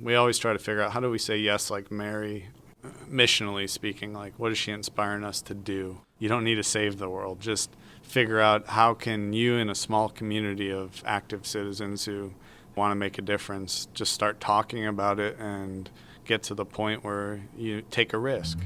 We always try to figure out, how do we say yes like Mary, missionally speaking? Like, what is she inspiring us to do? You don't need to save the world. Just figure out, how can you, in a small community of active citizens who want to make a difference, just start talking about it and get to the point where you take a risk.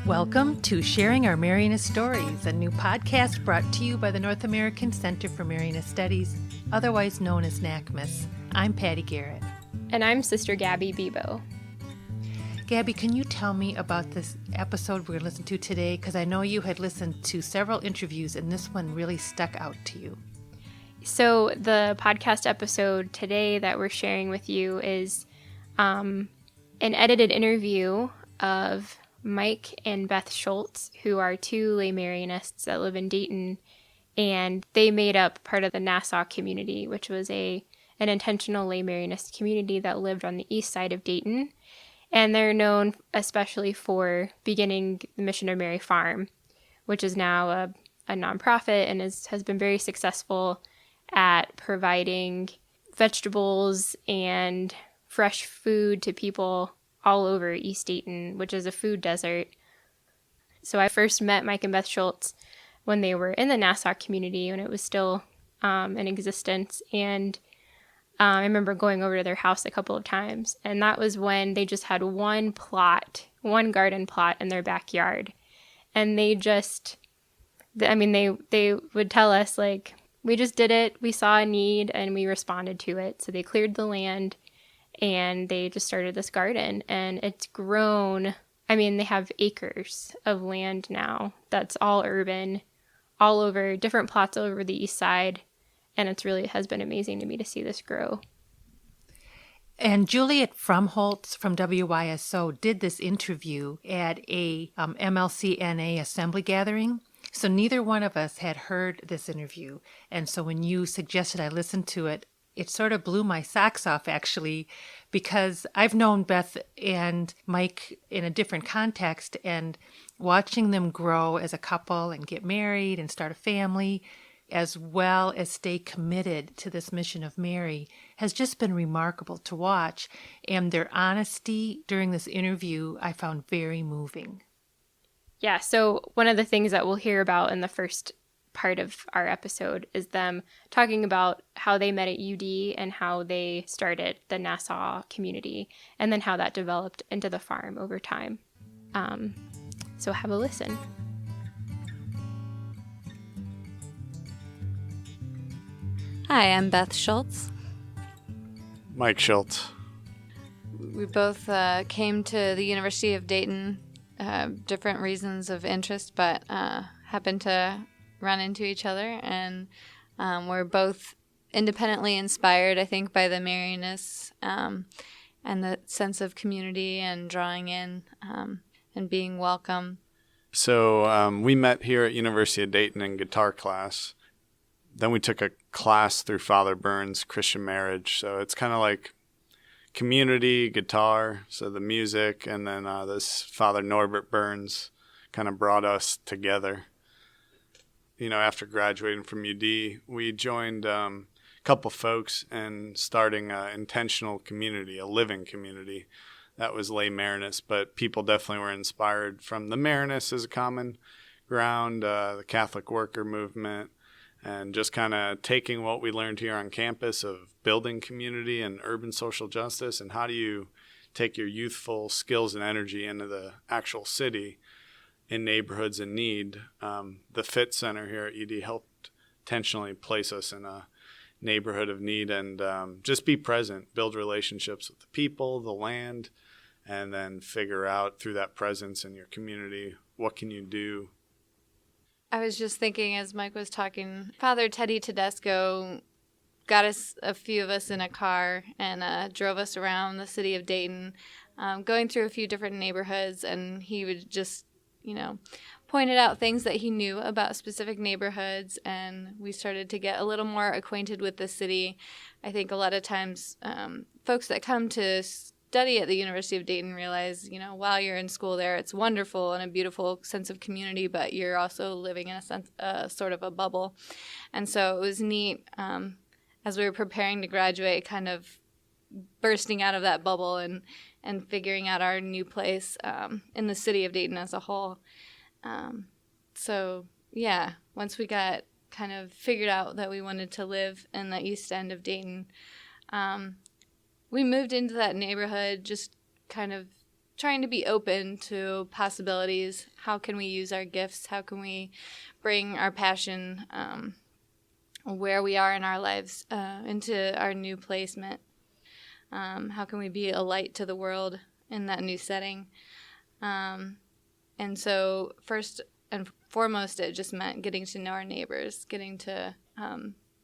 Welcome to Sharing Our Marianist Stories, a new podcast brought to you by the North American Center for Marianist Studies, otherwise known as NACMS. I'm Patty Garrett. And I'm Sister Gabby Bebo. Gabby, can you tell me about this episode we're going to listen to today? Because I know you had listened to several interviews, and this one really stuck out to you. So the podcast episode today that we're sharing with you is an edited interview of Mike and Beth Schultz, who are two lay Marianists that live in Dayton, and they made up part of the Nassau Community, which was an intentional lay Marianist community that lived on the east side of Dayton. And they're known especially for beginning the Mission of Mary Farm, which is now a nonprofit and has been very successful at providing vegetables and fresh food to people all over East Dayton, which is a food desert. So I first met Mike and Beth Schultz when they were in the Nassau Community, when it was still in existence. And I remember going over to their house a couple of times. And that was when they just had one garden plot in their backyard. And they would tell us, like, we just did it. We saw a need and we responded to it. So they cleared the land and they just started this garden, and it's grown. I mean, they have acres of land now that's all urban, all over, different plots over the east side, and it has been amazing to me to see this grow. And Juliet Frumholtz from WYSO did this interview at a MLCNA assembly gathering. So neither one of us had heard this interview. And so when you suggested I listen to it, it sort of blew my socks off, actually, because I've known Beth and Mike in a different context, and watching them grow as a couple and get married and start a family, as well as stay committed to this Mission of Mary, has just been remarkable to watch. And their honesty during this interview I found very moving. Yeah, so one of the things that we'll hear about in the first part of our episode is them talking about how they met at UD and how they started the Nassau Community, and then how that developed into the farm over time. So have a listen. Hi, I'm Beth Schultz. Mike Schultz. We both came to the University of Dayton, different reasons of interest, but happened to run into each other, and we're both independently inspired, I think, by the Marianists and the sense of community and drawing in and being welcome. So we met here at University of Dayton in guitar class. Then we took a class through Father Burns' Christian Marriage. So it's kind of like community, guitar, so the music, and then this Father Norbert Burns kind of brought us together. You know, after graduating from UD, we joined a couple folks in starting an intentional community, a living community that was lay Marianist, but people definitely were inspired from the Marianists as a common ground, the Catholic worker movement, and just kind of taking what we learned here on campus of building community and urban social justice, and how do you take your youthful skills and energy into the actual city in neighborhoods in need. The Fit Center here at UD helped intentionally place us in a neighborhood of need, and just be present, build relationships with the people, the land, and then figure out through that presence in your community, what can you do? I was just thinking as Mike was talking, Father Teddy Tedesco got us, a few of us, in a car and drove us around the city of Dayton, going through a few different neighborhoods, and he would just pointed out things that he knew about specific neighborhoods, and we started to get a little more acquainted with the city. I think a lot of times folks that come to study at the University of Dayton realize, while you're in school there, it's wonderful and a beautiful sense of community, but you're also living in a sense, sort of a bubble. And so it was neat as we were preparing to graduate, kind of bursting out of that bubble and figuring out our new place in the city of Dayton as a whole. So, yeah, once we got kind of figured out that we wanted to live in the east end of Dayton, we moved into that neighborhood just kind of trying to be open to possibilities. How can we use our gifts? How can we bring our passion where we are in our lives into our new placement? How can we be a light to the world in that new setting? And so first and foremost, it just meant getting to know our neighbors, getting to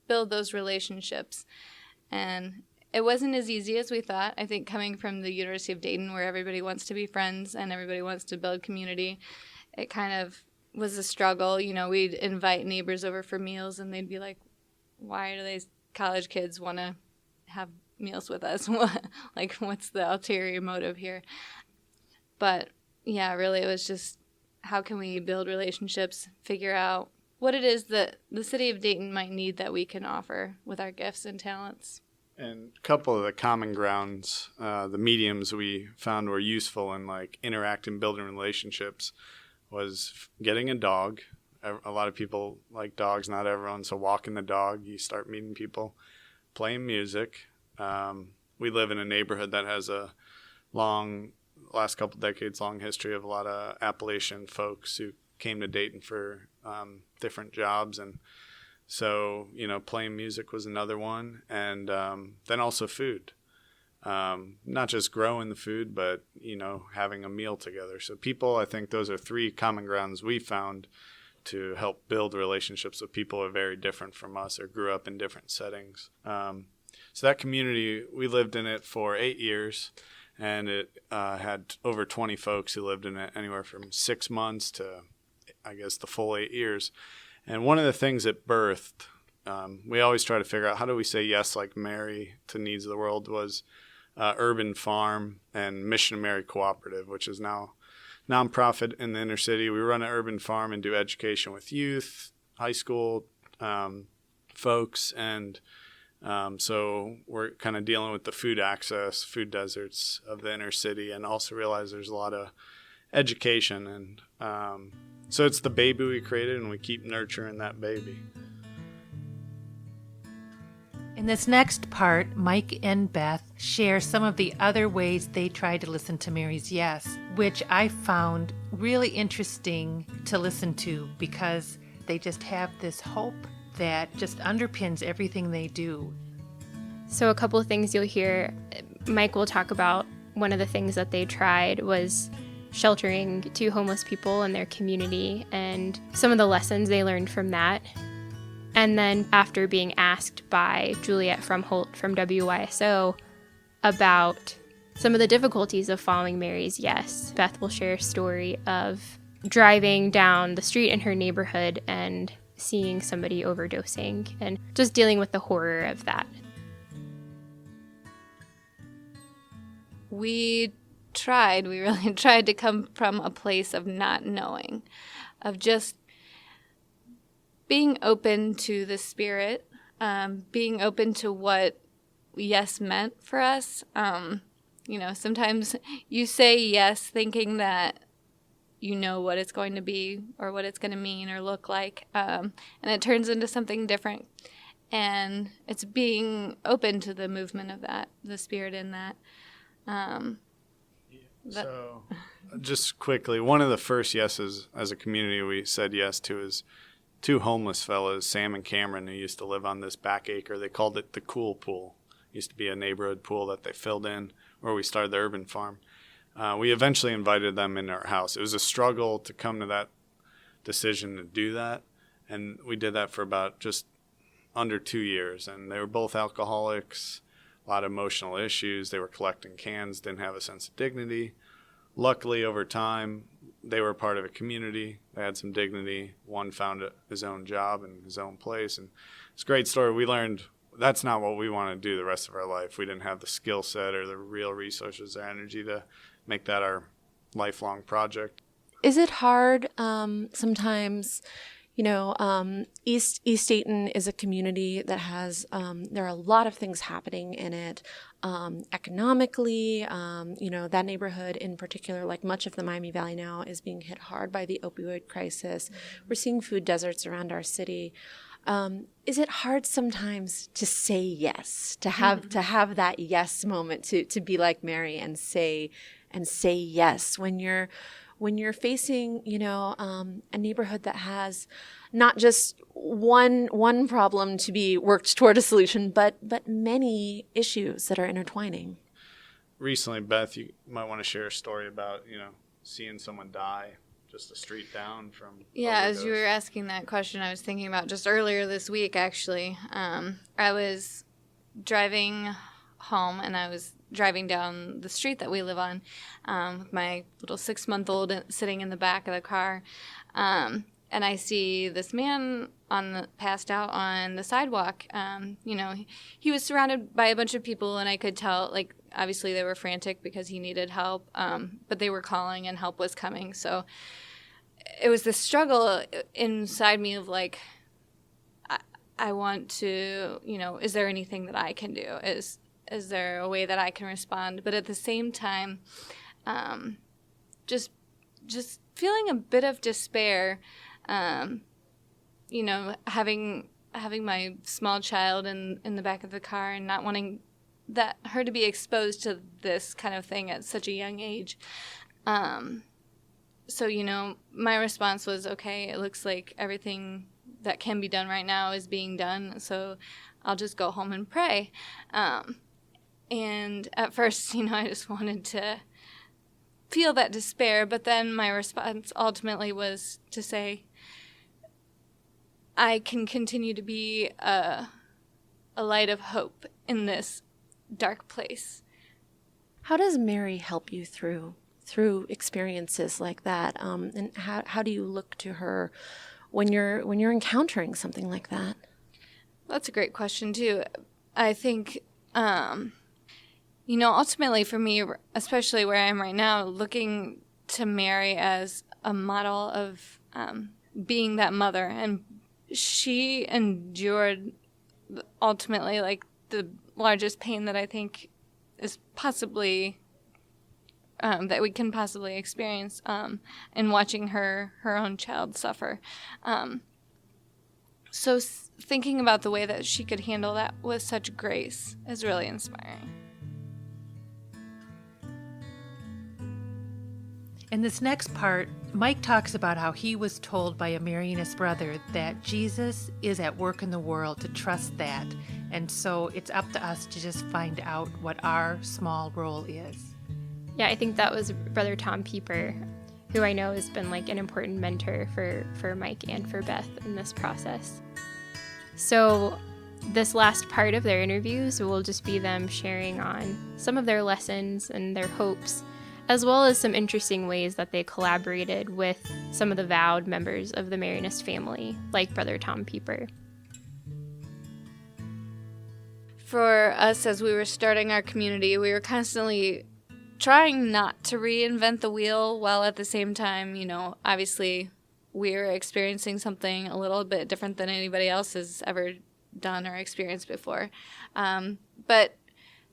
build those relationships. And it wasn't as easy as we thought. I think coming from the University of Dayton, where everybody wants to be friends and everybody wants to build community, it kind of was a struggle. We'd invite neighbors over for meals, and they'd be like, why do these college kids want to have meals with us? What's the ulterior motive here? But, yeah, really it was just, how can we build relationships, figure out what it is that the city of Dayton might need that we can offer with our gifts and talents. And a couple of the common grounds, the mediums we found were useful in interacting, building relationships, was getting a dog. A lot of people like dogs, not everyone. So walking the dog, you start meeting people. Playing music. We live in a neighborhood that has a last couple decades long history of a lot of Appalachian folks who came to Dayton for different jobs. And so, playing music was another one. And then also food. Not just growing the food, but, having a meal together. So people, I think those are three common grounds we found to help build relationships with people who are very different from us or grew up in different settings. So that community, we lived in it for 8 years, and it had over 20 folks who lived in it, anywhere from 6 months to, I guess, the full 8 years. And one of the things it birthed, we always try to figure out how do we say yes like Mary to needs of the world, was Urban Farm and Mission of Mary Cooperative, which is now nonprofit in the inner city. We run an urban farm and do education with youth, high school folks, and so we're kind of dealing with the food access, food deserts of the inner city, and also realize there's a lot of education. And so it's the baby we created, and we keep nurturing that baby. In this next part, Mike and Beth share some of the other ways they try to listen to Mary's yes, which I found really interesting to listen to because they just have this hope that just underpins everything they do. So a couple of things you'll hear, Mike will talk about one of the things that they tried was sheltering 2 homeless people in their community and some of the lessons they learned from that. And then after being asked by Juliet Frumholt from WYSO about some of the difficulties of following Mary's yes, Beth will share a story of driving down the street in her neighborhood and seeing somebody overdosing and just dealing with the horror of that. We really tried to come from a place of not knowing, of just being open to the Spirit, being open to what yes meant for us. Sometimes you say yes thinking that you know what it's going to be or what it's going to mean or look like, and it turns into something different. And it's being open to the movement of that, the Spirit in that. So just quickly, one of the first yeses as a community we said yes to is 2 homeless fellows, Sam and Cameron, who used to live on this back acre. They called it the Cool Pool. It used to be a neighborhood pool that they filled in where we started the urban farm. We eventually invited them into our house. It was a struggle to come to that decision to do that, and we did that for about just under 2 years. And they were both alcoholics, a lot of emotional issues. They were collecting cans, didn't have a sense of dignity. Luckily, over time, they were part of a community. They had some dignity. One found his own job and his own place. And it's a great story. We learned that's not what we want to do the rest of our life. We didn't have the skill set or the real resources or energy to make that our lifelong project. Is it hard sometimes? East Dayton is a community that has, there are a lot of things happening in it, economically, that neighborhood in particular, like much of the Miami Valley now, is being hit hard by the opioid crisis. We're seeing food deserts around our city. Is it hard sometimes to say yes, to have that yes moment, to be like Mary and say yes when you're facing, a neighborhood that has not just one problem to be worked toward a solution, but many issues that are intertwining? Recently, Beth, you might want to share a story about, seeing someone die just a street down from overdose. As you were asking that question, I was thinking about just earlier this week, actually. I was driving home, and I was driving down the street that we live on with my little 6-month-old sitting in the back of the car. And I see this man passed out on the sidewalk. He was surrounded by a bunch of people, and I could tell, obviously they were frantic because he needed help, but they were calling and help was coming. So it was this struggle inside me of I want to, is there anything that I can do? Is there a way that I can respond? But at the same time, just feeling a bit of despair, having my small child in the back of the car and not wanting her to be exposed to this kind of thing at such a young age. So, my response was, okay, it looks like everything that can be done right now is being done, so I'll just go home and pray. And at first, I just wanted to feel that despair, but then my response ultimately was to say, I can continue to be a light of hope in this dark place. How does Mary help you through experiences like that? And how do you look to her when you're encountering something like that? That's a great question, too. I think, ultimately for me, especially where I am right now, looking to Mary as a model of being that mother. And she endured ultimately the largest pain that I think is possibly that we can possibly experience in watching her own child suffer. So thinking about the way that she could handle that with such grace is really inspiring. In this next part, Mike talks about how he was told by a Marianist brother that Jesus is at work in the world, to trust that. And so it's up to us to just find out what our small role is. Yeah, I think that was Brother Tom Pieper, who I know has been an important mentor for Mike and for Beth in this process. So this last part of their interviews will just be them sharing on some of their lessons and their hopes, as well as some interesting ways that they collaborated with some of the vowed members of the Marianist family, like Brother Tom Pieper. For us, as we were starting our community, we were constantly trying not to reinvent the wheel, while at the same time, obviously we're experiencing something a little bit different than anybody else has ever done or experienced before. But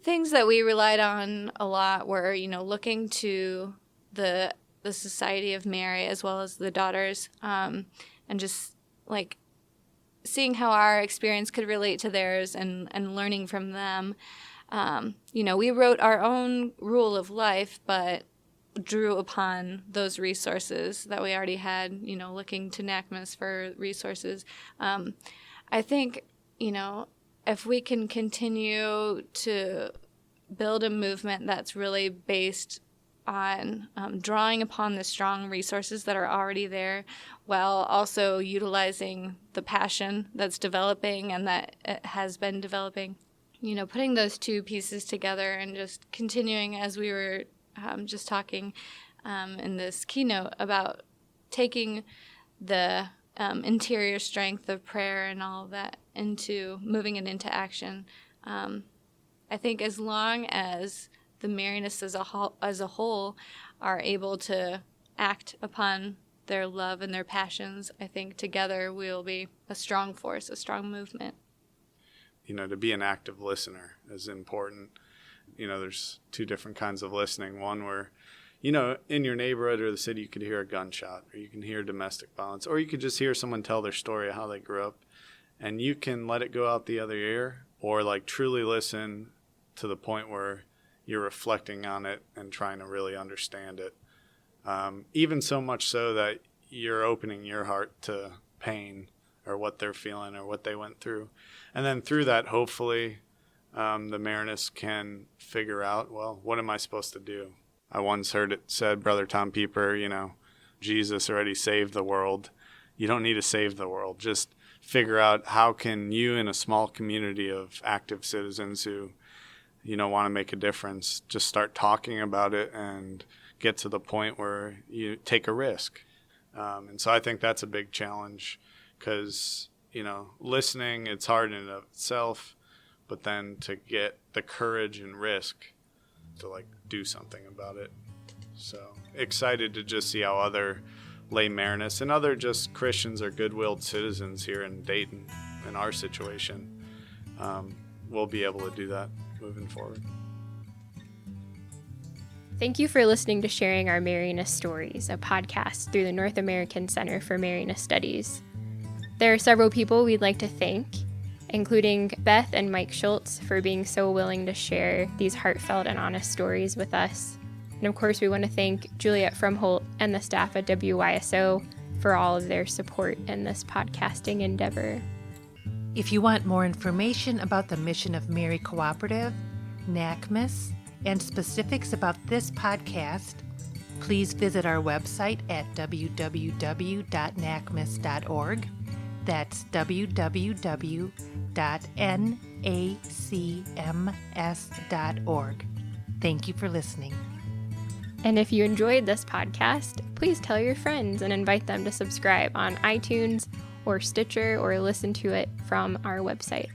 things that we relied on a lot were, looking to the Society of Mary as well as the daughters, and just seeing how our experience could relate to theirs and learning from them. We wrote our own rule of life, but drew upon those resources that we already had, looking to NACMS for resources. I think, if we can continue to build a movement that's really based on drawing upon the strong resources that are already there, while also utilizing the passion that's developing and that it has been developing, putting those two pieces together and just continuing, as we were just talking in this keynote, about taking the interior strength of prayer and all of that into moving it into action. I think as long as the Marianists as a whole are able to act upon their love and their passions, I think together we will be a strong force, a strong movement. To be an active listener is important. There's two different kinds of listening. One where, in your neighborhood or the city, you could hear a gunshot, or you can hear domestic violence, or you could just hear someone tell their story of how they grew up, and you can let it go out the other ear, or like truly listen to the point where you're reflecting on it and trying to really understand it. Even so much so that you're opening your heart to pain or what they're feeling or what they went through. And then through that, hopefully, the Marianists can figure out, well, what am I supposed to do? I once heard it said, Brother Tom Pieper, Jesus already saved the world. You don't need to save the world. Just figure out how can you in a small community of active citizens who, want to make a difference, just start talking about it and get to the point where you take a risk. And so I think that's a big challenge because, listening, it's hard in and of itself, but then to get the courage and risk to do something about it. So excited to just see how other lay Marianists and other just Christians or good-willed citizens here in Dayton, in our situation, will be able to do that moving forward. Thank you for listening to Sharing Our Marianist Stories, a podcast through the North American Center for Marianist Studies. There are several people we'd like to thank, including Beth and Mike Schultz for being so willing to share these heartfelt and honest stories with us. And of course, we want to thank Juliet Frumholt and the staff at WYSO for all of their support in this podcasting endeavor. If you want more information about the Mission of Mary Cooperative, NACMS, and specifics about this podcast, please visit our website at www.nacms.org. That's www.nacms.org. Thank you for listening. And if you enjoyed this podcast, please tell your friends and invite them to subscribe on iTunes or Stitcher or listen to it from our website.